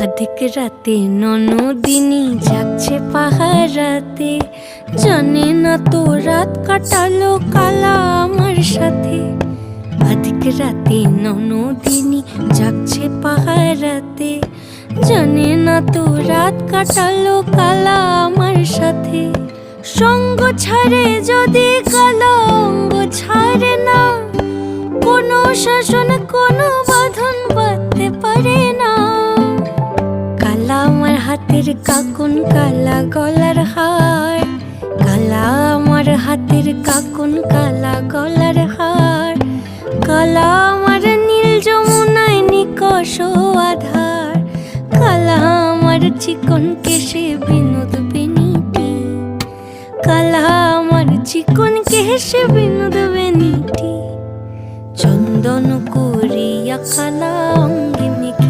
অধিক রাতে ননদিনী যাচ্ছে পাহারাতে, জানে না তো রাত কাটালো কালা আমার সাথে। অধিক রাতে ননদিনী যাচ্ছে পাহারাতে, জানে না তো রাত কাটালো কালা আমার সাথে। সঙ্গ ছাড়ে যদি কালা অঙ্গ ছাড়ে না, কোনো শাসন কোনো বাঁধন বাঁধতে পারে না। কালা আমার হাতের কাকুন কালা গলার হার, কালা আমার হাতের কাকুন কালা গলার হার। কালা আমার নীল যমুনায় নিকষ আধার, কালা আমার চিকন কেশে বিনোদ বেনিটি। কালা আমার চিকন কেশে বিনোদ বেনিটি। চন্দন করিয়া কালা অঙ্গ